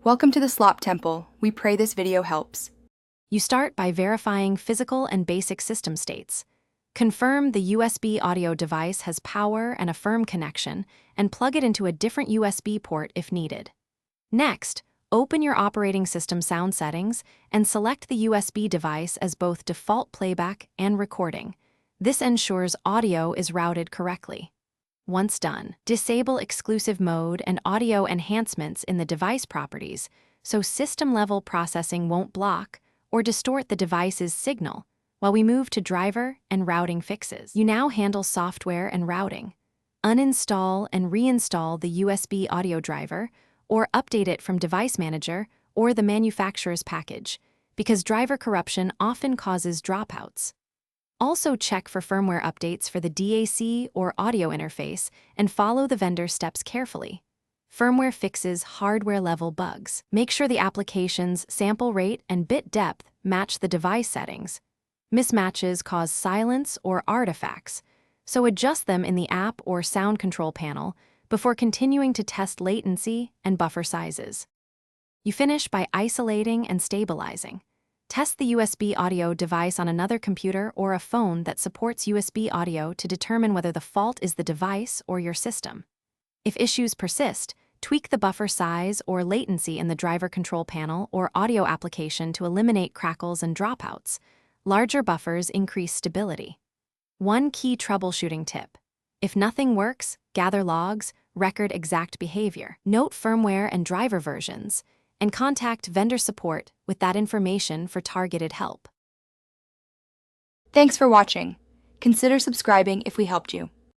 Welcome to the Slop Temple. We pray this video helps. You start by verifying physical and basic system states. Confirm the USB audio device has power and a firm connection, and plug it into a different USB port if needed. Next, open your operating system sound settings and select the USB device as both default playback and recording. This ensures audio is routed correctly. Once done, disable exclusive mode and audio enhancements in the device properties so system-level processing won't block or distort the device's signal while we move to driver and routing fixes. You now handle software and routing. Uninstall and reinstall the USB audio driver or update it from Device Manager or the manufacturer's package, because driver corruption often causes dropouts. Also check for firmware updates for the DAC or audio interface and follow the vendor steps carefully. Firmware fixes hardware-level bugs. Make sure the application's sample rate and bit depth match the device settings. Mismatches cause silence or artifacts, so adjust them in the app or sound control panel before continuing to test latency and buffer sizes. You finish by isolating and stabilizing. Test the USB audio device on another computer or a phone that supports USB audio to determine whether the fault is the device or your system. If issues persist, tweak the buffer size or latency in the driver control panel or audio application to eliminate crackles and dropouts. Larger buffers increase stability. One key troubleshooting tip: if nothing works, gather logs, record exact behavior, note firmware and driver versions, and contact vendor support with that information for targeted help. Thanks for watching. Consider subscribing if we helped you.